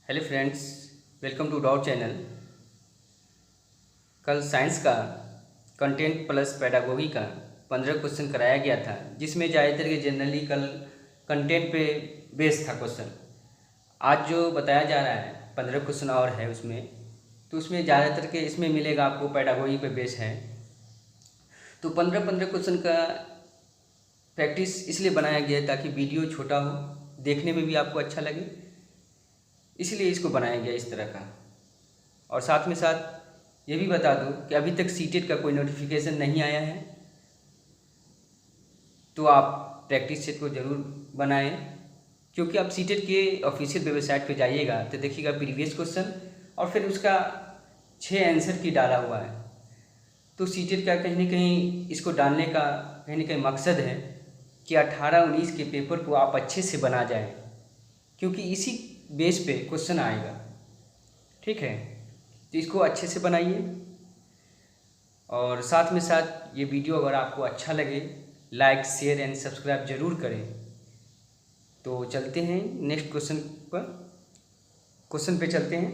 Hello friends, welcome to doubt channel. कल science का content plus pedagogy का 15 question कराया गया था, जिसमें ज़्यादातर के जनरली कल कंटेंट पे बेस था क्वेश्चन। आज जो बताया जा रहा है 15 क्वेश्चन और है उसमें, तो उसमें ज़्यादातर के इसमें मिलेगा आपको पेडागोगी पे बेस है। तो 15 क्वेश्चन का प्रैक्टिस इसलिए बनाया गया है ताकि वीडियो छोटा हो, देखने में भी आपको अच्छा लगे, इसलिए इसको बनाया गया इस तरह का। और साथ में साथ ये भी बता दूं कि अभी तक सीटेट का कोई नोटिफिकेशन नहीं आया है, तो आप प्रैक्टिस सेट को ज़रूर बनाएं, क्योंकि आप सीटेट के ऑफिशियल वेबसाइट पे जाइएगा तो देखिएगा प्रीवियस क्वेश्चन और फिर उसका 6 आंसर की डाला हुआ है। तो सीटेट का कहीं ना कहीं इसको डालने का कहीं ना कहीं मकसद है कि 18-19 के पेपर को आप अच्छे से बना जाएं, क्योंकि इसी बेस पे क्वेश्चन आएगा। ठीक है, तो इसको अच्छे से बनाइए। और साथ में साथ ये वीडियो अगर आपको अच्छा लगे, लाइक शेयर एंड सब्सक्राइब जरूर करें। तो चलते हैं नेक्स्ट क्वेश्चन पर। क्वेश्चन पे चलते हैं।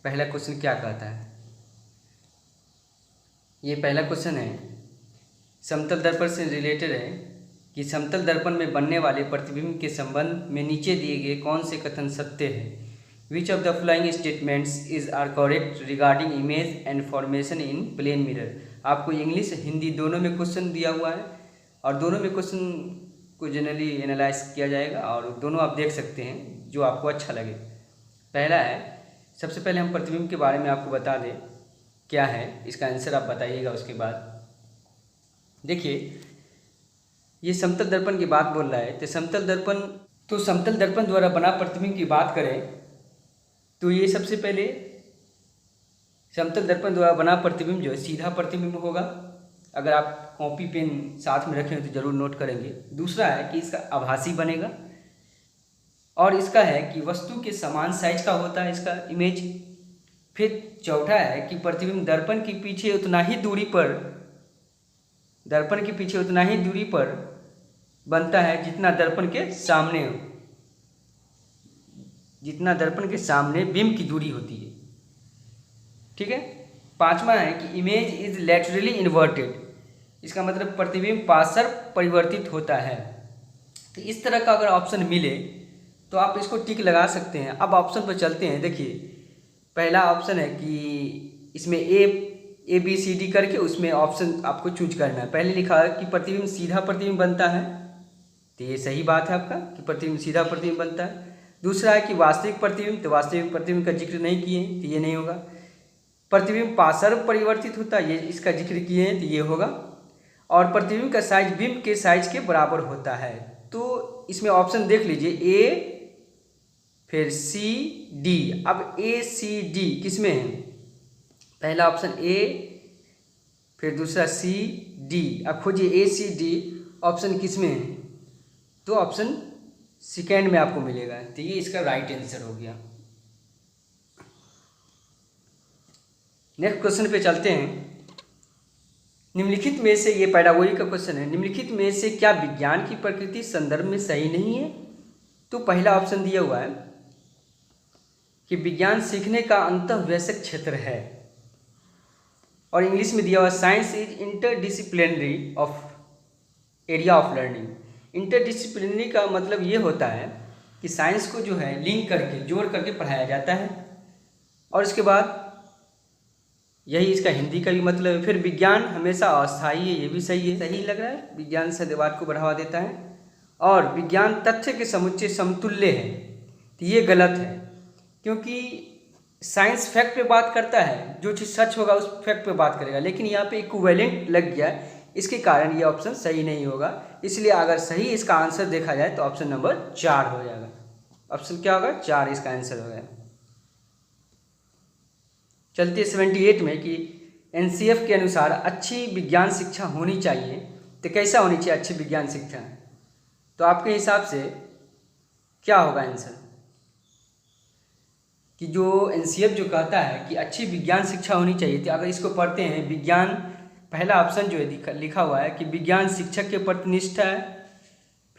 पहला क्वेश्चन क्या कहता है, ये पहला क्वेश्चन है, समतल दर्पण से रिलेटेड है कि समतल दर्पण में बनने वाले प्रतिबिंब के संबंध में नीचे दिए गए कौन से कथन सत्य है। Which of the following statements is are correct regarding image and formation in plane mirror. आपको इंग्लिश हिंदी दोनों में क्वेश्चन दिया हुआ है और दोनों में क्वेश्चन को जनरली एनालाइज किया जाएगा और दोनों आप देख सकते हैं जो आपको अच्छा लगे। पहला है, सबसे पहले हम प्रतिबिंब के बारे में आपको बता दें क्या है, इसका आंसर आप बताइएगा। उसके बाद देखिए, ये समतल दर्पण की बात बोल रहा है, तो समतल दर्पण द्वारा बना प्रतिबिंब की बात करें तो ये सबसे पहले समतल दर्पण द्वारा बना प्रतिबिंब जो है सीधा प्रतिबिंब होगा। अगर आप कॉपी पेन साथ में रखें तो जरूर नोट करेंगे। दूसरा है कि इसका आभासी बनेगा, और इसका है कि वस्तु के समान साइज का होता है इसका इमेज। फिर चौथा है कि प्रतिबिंब दर्पण के पीछे उतना ही दूरी पर बनता है जितना दर्पण के सामने बिंब की दूरी होती है। ठीक है। पांचवा है कि इमेज इज लैटरली इन्वर्टेड, इसका मतलब प्रतिबिंब पार्श्व परिवर्तित होता है। तो इस तरह का अगर ऑप्शन मिले तो आप इसको टिक लगा सकते हैं। अब ऑप्शन पर चलते हैं। देखिए, पहला ऑप्शन है कि इसमें ए बी सी डी करके उसमें ऑप्शन आपको चूज करना है। पहले लिखा है कि प्रतिबिंब सीधा प्रतिबिंब बनता है, तो ये सही बात है आपका कि प्रतिबिंब सीधा प्रतिबिंब बनता है। दूसरा है कि वास्तविक प्रतिबिंब, तो वास्तविक प्रतिबिंब का जिक्र नहीं किए तो ये नहीं होगा। प्रतिबिंब पार्श्व परिवर्तित होता है, ये इसका जिक्र किए हैं तो ये होगा। और प्रतिबिंब का साइज बिंब के साइज के बराबर होता है। तो इसमें ऑप्शन देख लीजिए, ए फिर सी डी। अब ए सी डी किस में है? पहला ऑप्शन ए, फिर दूसरा सी डी। अब खोजिए ए सी डी ऑप्शन किस में है, तो ऑप्शन सेकेंड में आपको मिलेगा। तो ये इसका राइट आंसर हो गया। नेक्स्ट क्वेश्चन पे चलते हैं। निम्नलिखित में से, ये पेडागोजी का क्वेश्चन है, निम्नलिखित में से क्या विज्ञान की प्रकृति संदर्भ में सही नहीं है। तो पहला ऑप्शन दिया हुआ है कि विज्ञान सीखने का अंतःवैयक्तिक क्षेत्र है, और इंग्लिश में दिया हुआ science is interdisciplinary of area of learning. Interdisciplinary का मतलब ये होता है कि साइंस को जो है लिंक करके, जोड़ करके पढ़ाया जाता है। और इसके बाद यही इसका हिंदी का भी मतलब है। फिर विज्ञान हमेशा अस्थायी है, ये भी सही है, सही लग रहा है। विज्ञान सदैवाद को बढ़ावा देता है, और विज्ञान तथ्य के समुच्चय समतुल्य है, तो ये गलत है, क्योंकि साइंस फैक्ट पे बात करता है, जो चीज़ सच होगा उस फैक्ट पे बात करेगा, लेकिन यहाँ पे इक्विवेलेंट लग गया, इसके कारण ये ऑप्शन सही नहीं होगा। इसलिए अगर सही इसका आंसर देखा जाए तो ऑप्शन नंबर 4 हो जाएगा। ऑप्शन क्या होगा? 4 इसका आंसर हो गया। चलते 78 में कि एनसीएफ के अनुसार अच्छी विज्ञान शिक्षा होनी चाहिए, तो कैसा होनी चाहिए अच्छी विज्ञान शिक्षा? तो आपके हिसाब से क्या होगा आंसर? कि जो एनसीएफ जो कहता है कि अच्छी विज्ञान शिक्षा होनी चाहिए, तो अगर इसको पढ़ते हैं, विज्ञान, पहला ऑप्शन जो है लिखा हुआ है कि विज्ञान शिक्षक के प्रति निष्ठा है,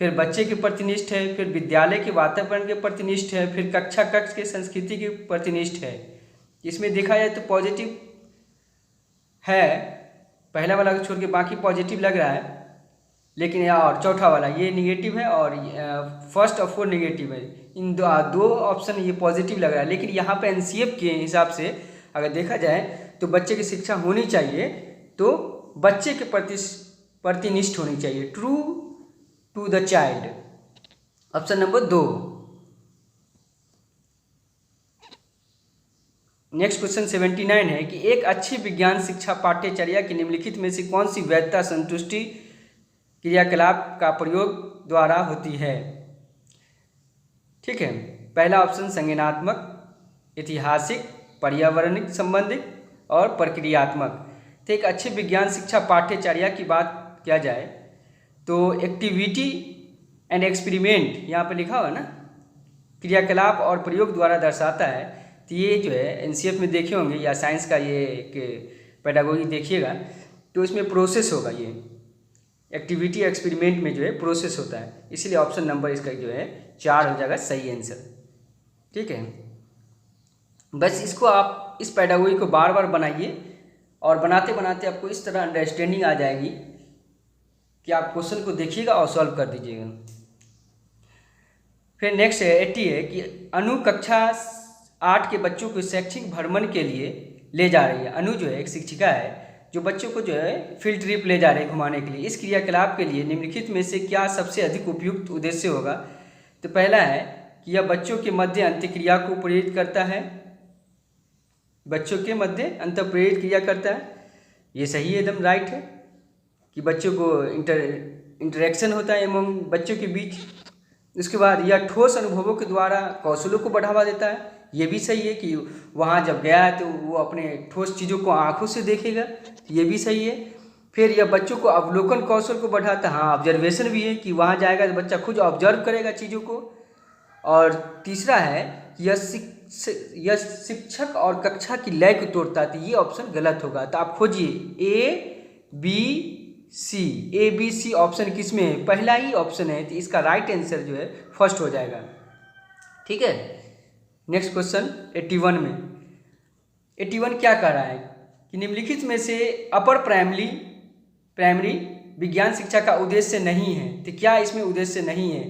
फिर बच्चे के प्रतिनिष्ठ है, फिर विद्यालय के वातावरण के प्रतिनिष्ठ है, फिर कक्षा कक्ष के संस्कृति के प्रतिनिष्ठ है। इसमें देखा जाए तो पॉजिटिव है, पहला वाला को छोड़ के बाकी पॉजिटिव लग रहा है, लेकिन और चौथा वाला ये निगेटिव है और फर्स्ट और फोर निगेटिव है। इन दो ऑप्शन ये पॉजिटिव लग रहा है, लेकिन यहाँ पे एनसीएफ के हिसाब से अगर देखा जाए तो बच्चे की शिक्षा होनी चाहिए तो बच्चे के प्रतिनिष्ठ होनी चाहिए, true to the child. Option number 2। Next question 79 है कि एक अच्छी विज्ञान शिक्षा पाठ्यचर्या की निम्नलिखित में से कौन सी वैधता संतुष्टि क्रियाकलाप का प्रयोग द्वारा होती है। ठीक है, पहला ऑप्शन संज्ञानात्मक, ऐतिहासिक, पर्यावरणिक संबंधित और प्रक्रियात्मक। तो एक अच्छी विज्ञान शिक्षा पाठ्यचर्या की बात किया जाए तो एक्टिविटी एंड एक्सपेरिमेंट यहाँ पे लिखा हुआ है ना, क्रियाकलाप और प्रयोग द्वारा दर्शाता है। तो ये जो है एनसीएफ में देखे होंगे या साइंस का ये एक पेडागोजी देखिएगा तो इसमें प्रोसेस होगा, ये एक्टिविटी एक्सपेरिमेंट में जो है प्रोसेस होता है, इसलिए ऑप्शन नंबर इसका जो है 4 हो जाएगा सही आंसर। ठीक है, बस इसको आप इस पेडागोजी को बार बार बनाइए और बनाते बनाते आपको इस तरह अंडरस्टैंडिंग आ जाएगी कि आप क्वेश्चन को देखिएगा और सॉल्व कर दीजिएगा। फिर नेक्स्ट है 80 है कि अनु कक्षा 8 के बच्चों को शैक्षिक भ्रमण के लिए ले जा रही है। अनु जो है एक शिक्षिका है जो बच्चों को जो है फील्ड ट्रिप ले जा रहे हैं घुमाने के लिए। इस क्रियाकलाप के लिए निम्नलिखित में से क्या सबसे अधिक उपयुक्त उद्देश्य होगा। तो पहला है कि यह बच्चों के मध्य अंतःक्रिया को प्रेरित करता है, बच्चों के मध्य अंतःप्रेरित क्रिया करता है, ये सही है, एकदम राइट है कि बच्चों को इंटरेक्शन होता है एवं बच्चों के बीच। उसके बाद यह ठोस अनुभवों के द्वारा कौशलों को बढ़ावा देता है, ये भी सही है कि वहाँ जब गया है तो वो अपने ठोस चीज़ों को आँखों से देखेगा, ये भी सही है। फिर यह बच्चों को अवलोकन कौशल को बढ़ाता है, हाँ ऑब्जर्वेशन भी है कि वहाँ जाएगा तो बच्चा खुद ऑब्जर्व करेगा चीज़ों को। और तीसरा है कि यह शिक्षक और कक्षा की लय को तोड़ता है, तो ये ऑप्शन गलत होगा। तो आप खोजिए ए बी सी ऑप्शन किस में है, पहला ही ऑप्शन है, तो इसका राइट आंसर जो है फर्स्ट हो जाएगा। ठीक है, नेक्स्ट क्वेश्चन 81 में 81 क्या कह रहा है कि निम्नलिखित में से अपर प्राइमरी विज्ञान शिक्षा का उद्देश्य नहीं है। तो क्या इसमें उद्देश्य नहीं है।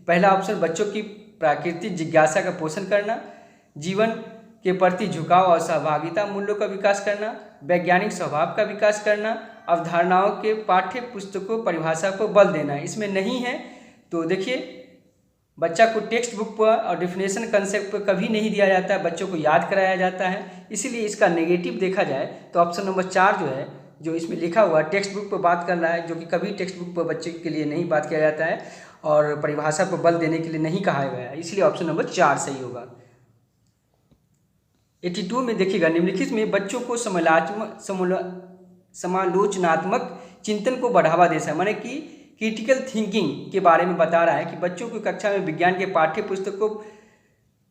पहला ऑप्शन बच्चों की प्राकृतिक जिज्ञासा का पोषण करना, जीवन के प्रति झुकाव और सहभागिता मूल्यों का विकास करना, वैज्ञानिक स्वभाव का विकास करना, अवधारणाओं के पाठ्य पुस्तकों परिभाषा को बल देना। इसमें नहीं है। तो देखिए बच्चा को टेक्स्ट बुक पर और डिफिनेशन कंसेप्ट पर कभी नहीं दिया जाता है, बच्चों को याद कराया जाता है, इसीलिए इसका नेगेटिव देखा जाए तो ऑप्शन नंबर 4 जो है, जो इसमें लिखा हुआ टेक्स्ट बुक पर बात कर रहा है, जो कि कभी टेक्स्ट बुक पर बच्चे के लिए नहीं बात किया जाता है और परिभाषा पर बल देने के लिए नहीं कहा गया है, इसलिए ऑप्शन नंबर 4 सही होगा। 82 में देखिएगा निम्नलिखित में बच्चों को समालोचनात्मक चिंतन को बढ़ावा दे सकता है, माने कि क्रिटिकल थिंकिंग के बारे में बता रहा है कि बच्चों को कक्षा में विज्ञान के पाठ्य पुस्तक को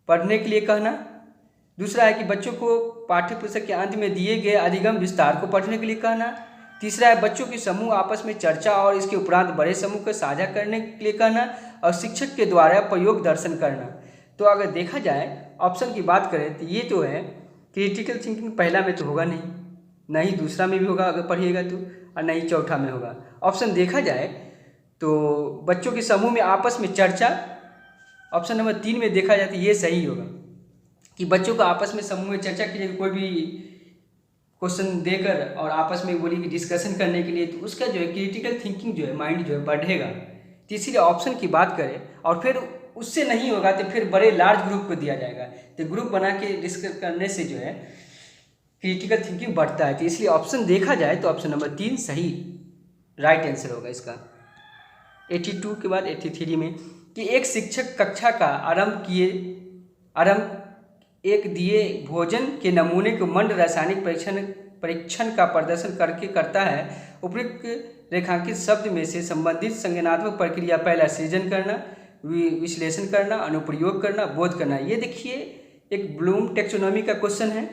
पढ़ने के लिए कहना। दूसरा है कि बच्चों को पाठ्य पुस्तक के अंत में दिए गए अधिगम विस्तार को पढ़ने के लिए कहना। तीसरा है बच्चों के समूह आपस में चर्चा और इसके उपरांत बड़े समूह को साझा करने के लिए कहना और शिक्षक के द्वारा प्रयोग दर्शन करना। तो अगर देखा जाए ऑप्शन की बात करें तो ये तो है क्रिटिकल थिंकिंग पहला में तो होगा नहीं, ना ही दूसरा में भी होगा अगर पढ़िएगा तो, और ना ही चौथा में होगा। ऑप्शन देखा जाए तो बच्चों के समूह में आपस में चर्चा, ऑप्शन नंबर 3 में देखा जाए तो ये सही होगा कि बच्चों को आपस में समूह में चर्चा के लिए कोई भी क्वेश्चन देकर और आपस में बोली कि डिस्कशन करने के लिए, तो उसका जो है क्रिटिकल थिंकिंग जो है माइंड जो है बढ़ेगा। तो इसीलिए ऑप्शन की बात करें और फिर उससे नहीं होगा तो फिर बड़े लार्ज ग्रुप को दिया जाएगा, तो ग्रुप बना के डिस्कस करने से जो है क्रिटिकल थिंकिंग बढ़ता है। तो इसलिए ऑप्शन देखा जाए तो ऑप्शन नंबर 3 सही राइट आंसर होगा इसका। 82 के बाद 83 में कि एक शिक्षक कक्षा का आरंभ एक दिए भोजन के नमूने को मंड रासायनिक परीक्षण का प्रदर्शन करके करता है। उपयुक्त रेखांकित शब्द में से संबंधित संज्ञानात्मक प्रक्रिया पहला सृजन करना, विश्लेषण करना, अनुप्रयोग करना, बोध करना। ये देखिए एक ब्लूम टेक्सोनॉमी का क्वेश्चन है।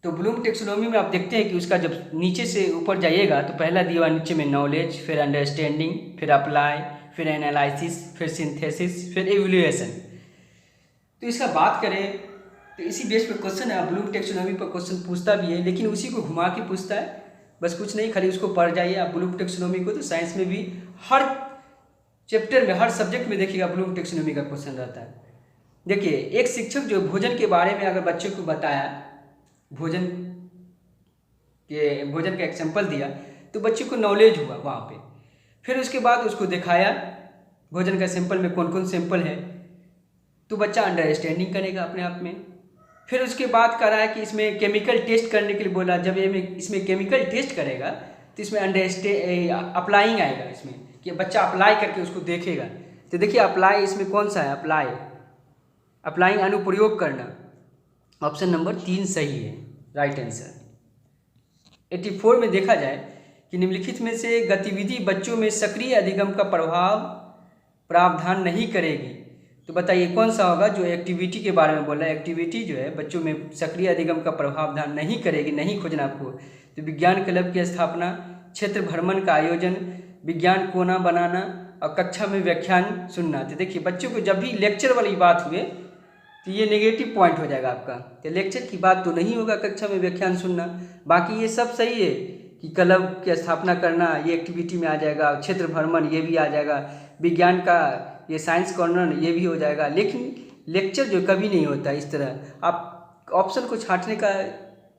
तो ब्लूम टेक्सोनोमी में आप देखते हैं कि उसका जब नीचे से ऊपर जाइएगा तो पहला दिया नीचे में नॉलेज, फिर अंडरस्टैंडिंग, फिर अप्लाई, फिर एनालिसिस, फिर सिंथेसिस, फिर एवल्यूएशन। तो इसका बात करें तो इसी बेस पे क्वेश्चन है, ब्लूम टेक्सोनोमी पर क्वेश्चन पूछता भी है, लेकिन उसी को घुमा के पूछता है, बस कुछ नहीं, खाली उसको पढ़ जाइए आप ब्लूम टेक्सोनोमी को। तो साइंस में भी हर चैप्टर में, हर सब्जेक्ट में देखिएगा ब्लूम टेक्सोनोमी का क्वेश्चन रहता है। देखिए, एक शिक्षक जो भोजन के बारे में अगर बच्चे को बताया, भोजन का एग्जाम्पल दिया, तो बच्चे को नॉलेज हुआ वहाँ पे। फिर उसके बाद उसको दिखाया भोजन का सैंपल में कौन कौन सैंपल है, तो बच्चा अंडरस्टैंडिंग करेगा अपने आप में। फिर उसके बाद कह रहा है कि इसमें केमिकल टेस्ट करने के लिए बोला, जब ये इसमें केमिकल टेस्ट करेगा तो इसमें अप्लाइंग आएगा, इसमें कि बच्चा अप्लाई करके उसको देखेगा। तो देखिए अप्लाई इसमें कौन सा है, अप्लाइंग अनुप्रयोग करना, ऑप्शन नंबर 3 सही है, राइट आंसर। 84 में देखा जाए कि निम्नलिखित में से गतिविधि बच्चों में सक्रिय अधिगम का प्रावधान नहीं करेगी, तो बताइए कौन सा होगा जो एक्टिविटी के बारे में बोल रहा है। एक्टिविटी जो है बच्चों में सक्रिय अधिगम का प्रावधान नहीं करेगी, नहीं खोजना आपको। तो विज्ञान क्लब की स्थापना, क्षेत्र भ्रमण का आयोजन, विज्ञान कोना बनाना और कक्षा में व्याख्यान सुनना। तो देखिए बच्चों को जब भी लेक्चर वाली बात हुए तो ये नेगेटिव पॉइंट हो जाएगा आपका, तो लेक्चर की बात तो नहीं होगा, कक्षा में व्याख्यान सुनना। बाकी ये सब सही है कि क्लब की स्थापना करना, ये एक्टिविटी में आ जाएगा, क्षेत्र भ्रमण ये भी आ जाएगा, विज्ञान का ये साइंस कॉर्नर ये भी हो जाएगा। लेकिन लेक्चर जो कभी नहीं होता इस तरह, आप ऑप्शन को छांटने का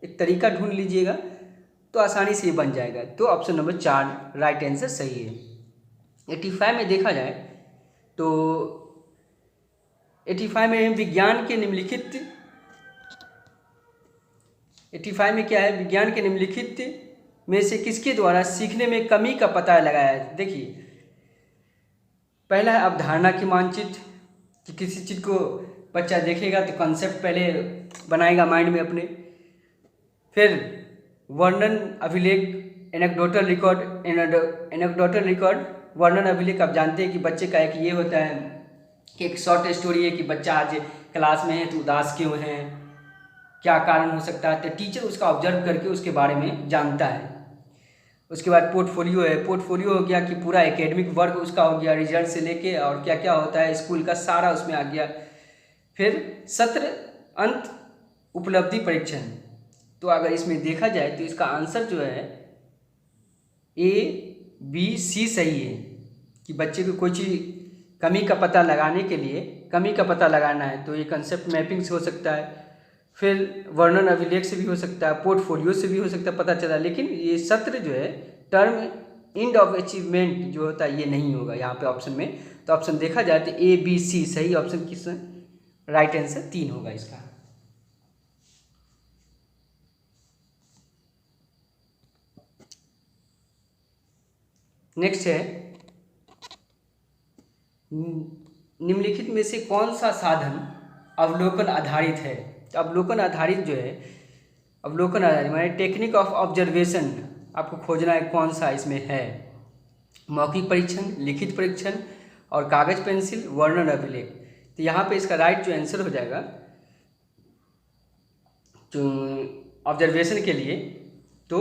एक तरीका ढूंढ लीजिएगा तो आसानी से ये बन जाएगा। तो ऑप्शन नंबर 4 राइट आंसर सही है। 85 में देखा जाए तो 85 में विज्ञान के निम्नलिखित 85 में क्या है, विज्ञान के निम्नलिखित में से किसके द्वारा सीखने में कमी का पता लगाया है। देखिए पहला है अवधारणा की मानचित्र, कि किसी चीज़ को बच्चा देखेगा तो कॉन्सेप्ट पहले बनाएगा माइंड में अपने। फिर वर्णन अभिलेख, एनेक्डोटल रिकॉर्ड, वर्णन अभिलेख आप जानते हैं कि बच्चे का एक ये होता है कि एक शॉर्ट स्टोरी है कि बच्चा आज क्लास में है तो उदास क्यों है, क्या कारण हो सकता है, तो टीचर उसका ऑब्जर्व करके उसके बारे में जानता है। उसके बाद पोर्टफोलियो है, पोर्टफोलियो हो गया कि पूरा एकेडमिक वर्क उसका हो गया, रिजल्ट से लेके और क्या क्या होता है स्कूल का सारा उसमें आ गया। फिर सत्र अंत उपलब्धि परीक्षण, तो अगर इसमें देखा जाए तो इसका आंसर जो है ABC सही है, कि बच्चे को कोई चीज़ कमी का पता लगाने के लिए कमी का पता लगाना है तो ये कंसेप्ट मैपिंग से हो सकता है, फिर वर्णन अभिलेख से भी हो सकता है, पोर्टफोलियो से भी हो सकता है, पता चला। लेकिन ये सत्र जो है टर्म एंड ऑफ अचीवमेंट जो होता है ये नहीं होगा यहाँ पे ऑप्शन में। तो ऑप्शन देखा जाए तो ABC सही ऑप्शन किस राइट आंसर 3 होगा इसका। नेक्स्ट है निम्नलिखित में से कौन सा साधन अवलोकन आधारित है। तो अवलोकन आधारित जो है, अवलोकन आधारित माने टेक्निक ऑफ ऑब्जर्वेशन, आपको खोजना है कौन सा इसमें है। मौखिक परीक्षण, लिखित परीक्षण और कागज पेंसिल, वर्णन अभिलेख। तो यहाँ पे इसका राइट जो आंसर हो जाएगा जो ऑब्जर्वेशन के लिए, तो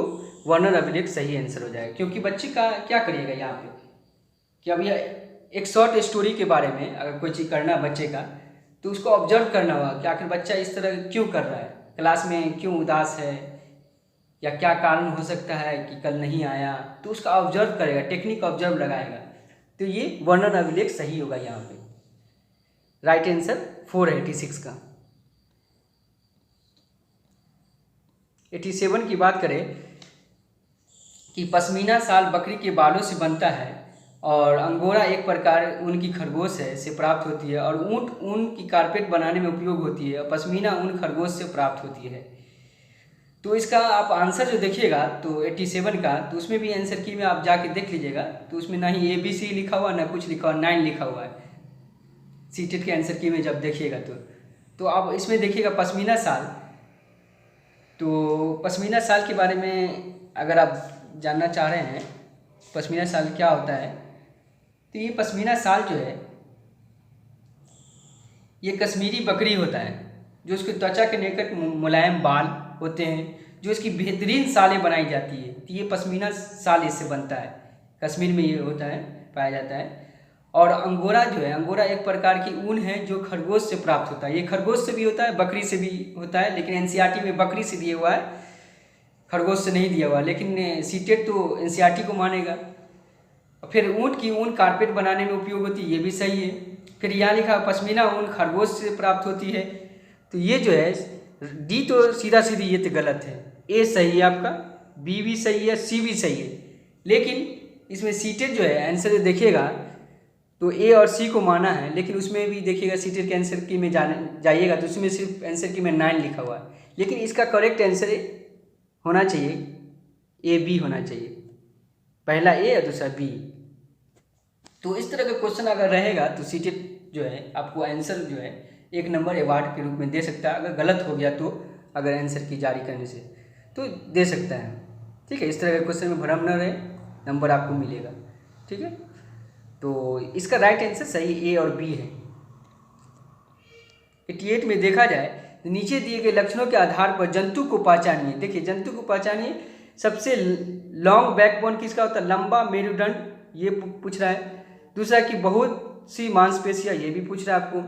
वर्णन अभिलेख सही आंसर हो जाएगा। क्योंकि बच्चे का क्या करिएगा यहाँ पे कि अब यह एक शॉर्ट स्टोरी के बारे में अगर कोई चीज़ करना है बच्चे का तो उसको ऑब्जर्व करना होगा कि आखिर बच्चा इस तरह क्यों कर रहा है, क्लास में क्यों उदास है, या क्या कारण हो सकता है कि कल नहीं आया, तो उसका ऑब्जर्व करेगा, टेक्निक ऑब्जर्व लगाएगा। तो ये वर्णन अभिलेख सही होगा यहाँ पे, राइट आंसर 486 का। 87 की बात करें कि पश्मीना शाल बकरी के बालों से बनता है और अंगोरा एक प्रकार ऊन की खरगोश है से प्राप्त होती है, और ऊँट ऊन की कारपेट बनाने में उपयोग होती है, और पश्मीना ऊन खरगोश से प्राप्त होती है। तो इसका आप आंसर जो देखिएगा तो 87 का, तो उसमें भी आंसर की में आप जाके देख लीजिएगा तो उसमें ना ही ABC लिखा हुआ ना कुछ लिखा हुआ, 9 लिखा हुआ है सीटेट के आंसर की में जब देखिएगा तो आप इसमें देखिएगा पश्मीना शाल। तो पश्मीना शाल के बारे में अगर आप जानना चाह रहे हैं पश्मीना शाल क्या होता है, तो ये पश्मीना शाल जो है ये कश्मीरी बकरी होता है जो उसकी त्वचा के निकट मुलायम बाल होते हैं जो इसकी बेहतरीन शालें बनाई जाती है। तो ये पश्मीना शाल इससे बनता है, कश्मीर में ये होता है, पाया जाता है। और अंगोरा जो है, अंगोरा एक प्रकार की ऊन है जो खरगोश से प्राप्त होता है। ये खरगोश से भी होता है, बकरी से भी होता है, लेकिन एनसीईआरटी में बकरी से दिया हुआ है, खरगोश से नहीं दिया हुआ। लेकिन सीटेट तो एनसीईआरटी को मानेगा। फिर ऊँट की ऊन कारपेट बनाने में उपयोग होती है, ये भी सही है। फिर यहाँ लिखा पश्मीना ऊन खरगोश से प्राप्त होती है, तो ये जो है डी तो सीधा सीधी ये तो गलत है। ए सही है आपका, बी भी सही है, सी भी सही है। लेकिन इसमें सीटेट जो है आंसर देखिएगा तो ए और सी को माना है, लेकिन उसमें भी देखिएगा सीटेट के आंसर की में जाइएगा तो उसमें सिर्फ आंसर की में 9 लिखा हुआ है। लेकिन इसका करेक्ट आंसर होना चाहिए ए बी होना चाहिए, पहला ए और दूसरा बी। तो इस तरह का क्वेश्चन अगर रहेगा तो सीटेट जो है आपको आंसर जो है 1 नंबर अवार्ड के रूप में दे सकता है। अगर गलत हो गया तो अगर आंसर की जारी करने से तो दे सकता है, ठीक है। इस तरह के क्वेश्चन में भ्रम न रहे, नंबर आपको मिलेगा, ठीक है। तो इसका राइट आंसर सही ए और बी है। 88 में देखा जाए तो नीचे दिए गए लक्षणों के आधार पर जंतु को पहचानिए। देखिए जंतु को पहचानिए, सबसे लॉन्ग बैकबोन किसका होता है, लंबा मेरुदंड, ये पूछ रहा है। दूसरा कि बहुत सी मांसपेशियां, ये भी पूछ रहा है आपको।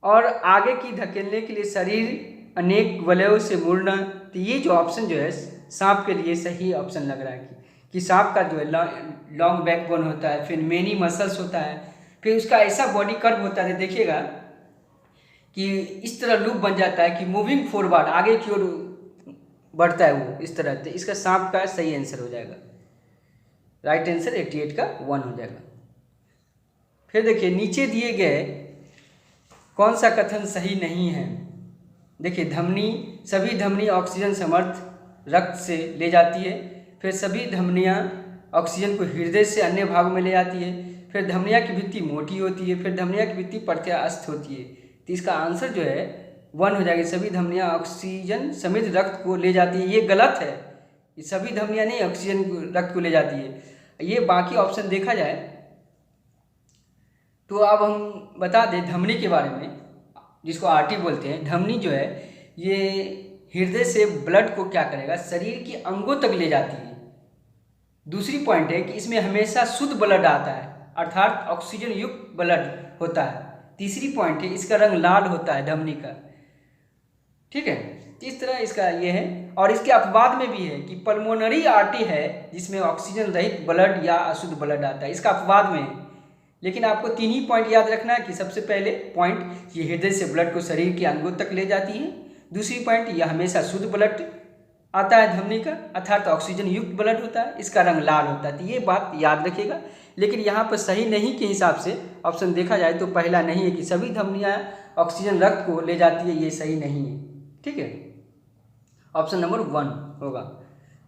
और आगे की धकेलने के लिए शरीर अनेक वलयों से मुड़ना, तो ये जो ऑप्शन जो है सांप के लिए सही ऑप्शन लग रहा है कि सांप का जो है लॉन्ग बैकबोन होता है, फिर मेनी मसल्स होता है, फिर उसका ऐसा बॉडी कर्व होता है, देखिएगा कि इस तरह लूप बन जाता है कि मूविंग फॉरवर्ड, आगे की ओर बढ़ता है वो इस तरह। तो इसका सांप का सही आंसर हो जाएगा, राइट आंसर 88 का 1 हो जाएगा। फिर देखिए नीचे दिए गए कौन सा कथन सही नहीं है। देखिए धमनी, सभी धमनी ऑक्सीजन समर्थ रक्त से ले जाती है। फिर सभी धमनियाँ ऑक्सीजन को हृदय से अन्य भागों में ले जाती है। फिर धमनिया की भित्ति मोटी होती है। फिर धमनिया की भित्ति प्रत्यास्थ होती है। तो इसका आंसर जो है 1 हो जाएगी, सभी धमनियाँ ऑक्सीजन समित रक्त को ले जाती है। ये गलत है, ये सभी धमनियाँ नहीं ऑक्सीजन रक्त को ले जाती है। ये बाकी ऑप्शन देखा जाए तो अब हम बता दें धमनी के बारे में, जिसको आरटी बोलते हैं। धमनी जो है ये हृदय से ब्लड को क्या करेगा, शरीर के अंगों तक ले जाती है। दूसरी पॉइंट है कि इसमें हमेशा शुद्ध ब्लड आता है, अर्थात ऑक्सीजन युक्त ब्लड होता है। तीसरी पॉइंट है इसका रंग लाल होता है धमनी का, ठीक है। इस तरह इसका ये है। और इसके अपवाद में भी है कि पल्मोनरी आर्टरी है जिसमें ऑक्सीजन रहित ब्लड या अशुद्ध ब्लड आता है, इसका अपवाद में है। लेकिन आपको 3 ही पॉइंट याद रखना है कि सबसे पहले पॉइंट ये हृदय से ब्लड को शरीर के अंगों तक ले जाती है। दूसरी पॉइंट यह हमेशा शुद्ध ब्लड आता है धमनी का, अर्थात ऑक्सीजन युक्त ब्लड होता है, इसका रंग लाल होता है। तो ये बात याद रखिएगा। लेकिन यहाँ पर सही नहीं के हिसाब से ऑप्शन देखा जाए तो पहला नहीं है कि सभी धमनियाँ ऑक्सीजन रक्त को ले जाती है, ये सही नहीं है, ठीक है। ऑप्शन नंबर 1 होगा।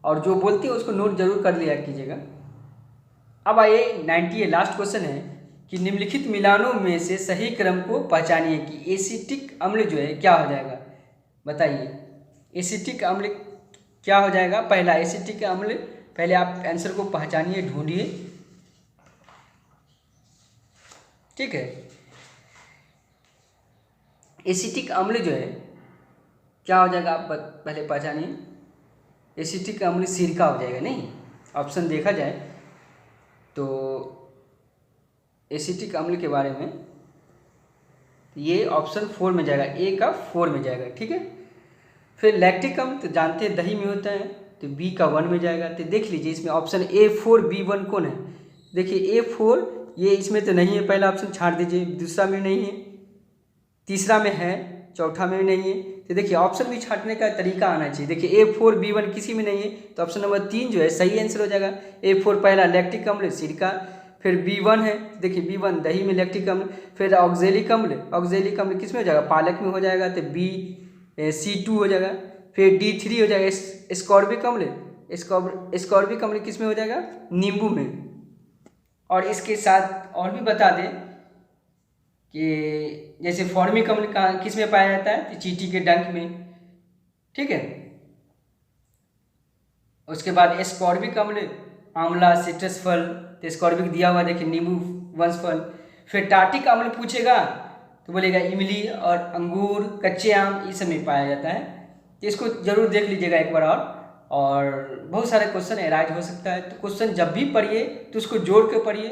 और जो बोलते हैं उसको नोट जरूर कर लिया कीजिएगा। अब आइए 90 लास्ट क्वेश्चन है कि निम्नलिखित मिलानों में से सही क्रम को पहचानिए कि एसिटिक अम्ल जो है क्या हो जाएगा, बताइए। एसिटिक अम्ल क्या हो जाएगा, पहला एसिटिक अम्ल, पहले आप आंसर को पहचानिए, ढूंढिए, ठीक है। एसिटिक अम्ल जो है क्या हो जाएगा, आप पहले पहचानिए। एसिटिक अम्ल सिरका हो जाएगा, नहीं। ऑप्शन देखा जाए तो एसिटिक अम्ल के बारे में ये ऑप्शन 4 में जाएगा, ए का 4 में जाएगा, ठीक है। फिर लैक्टिक अम्ल तो जानते हैं दही में होता है, तो बी का 1 में जाएगा। तो देख लीजिए इसमें ऑप्शन A4 B1 कौन है। देखिए A4 ये इसमें तो नहीं है, पहला ऑप्शन छाड़ दीजिए, दूसरा में नहीं है, तीसरा में है, चौथा में भी नहीं है। तो देखिए ऑप्शन भी छाटने का तरीका आना चाहिए। देखिए A4 B1 किसी में नहीं है, तो ऑप्शन नंबर 3 जो है सही आंसर हो जाएगा। A4 पहला लैक्टिक अम्ल सिरका, फिर B1 है, देखिए B1 दही में लैक्टिक अम्ल, फिर ऑक्जेलिक अम्ल, ऑक्जेलिक अम्ल किस में हो जाएगा, पालक में हो जाएगा, तो C2 हो जाएगा। फिर D3 हो जाएगा एस्कॉर्बिक अम्ल, एस्कॉर्बिक अम्ल किस में हो जाएगा, नींबू में। और इसके साथ और भी बता दें कि जैसे फॉर्मिक अम्ल किस में पाया जाता है, तो चींटी के डंक में, ठीक है। उसके बाद एस्कॉर्बिक अम्ल आंवला, सिट्रस फल, तो एस्कॉर्बिक दिया हुआ देखिए नींबू वंश फल। फिर टार्टिक अम्ल पूछेगा तो बोलेगा इमली और अंगूर, कच्चे आम, इस सब में पाया जाता है। तो इसको ज़रूर देख लीजिएगा एक बार और बहुत सारे क्वेश्चन एराइज हो सकता है, तो क्वेश्चन जब भी पढ़िए तो उसको जोड़ के पढ़िए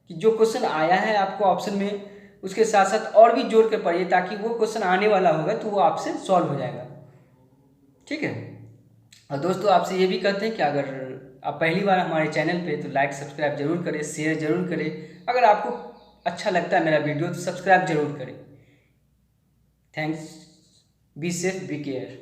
कि जो क्वेश्चन आया है आपको ऑप्शन में उसके साथ साथ और भी जोड़ के पढ़िए, ताकि वो क्वेश्चन आने वाला होगा तो वो आपसे सॉल्व हो जाएगा। ठीक है। और दोस्तों आपसे ये भी कहते हैं कि अगर आप पहली बार हमारे चैनल पे तो लाइक सब्सक्राइब जरूर करें, शेयर जरूर करें। अगर आपको अच्छा लगता है मेरा वीडियो तो सब्सक्राइब जरूर करें। Thanks, be safe, be care.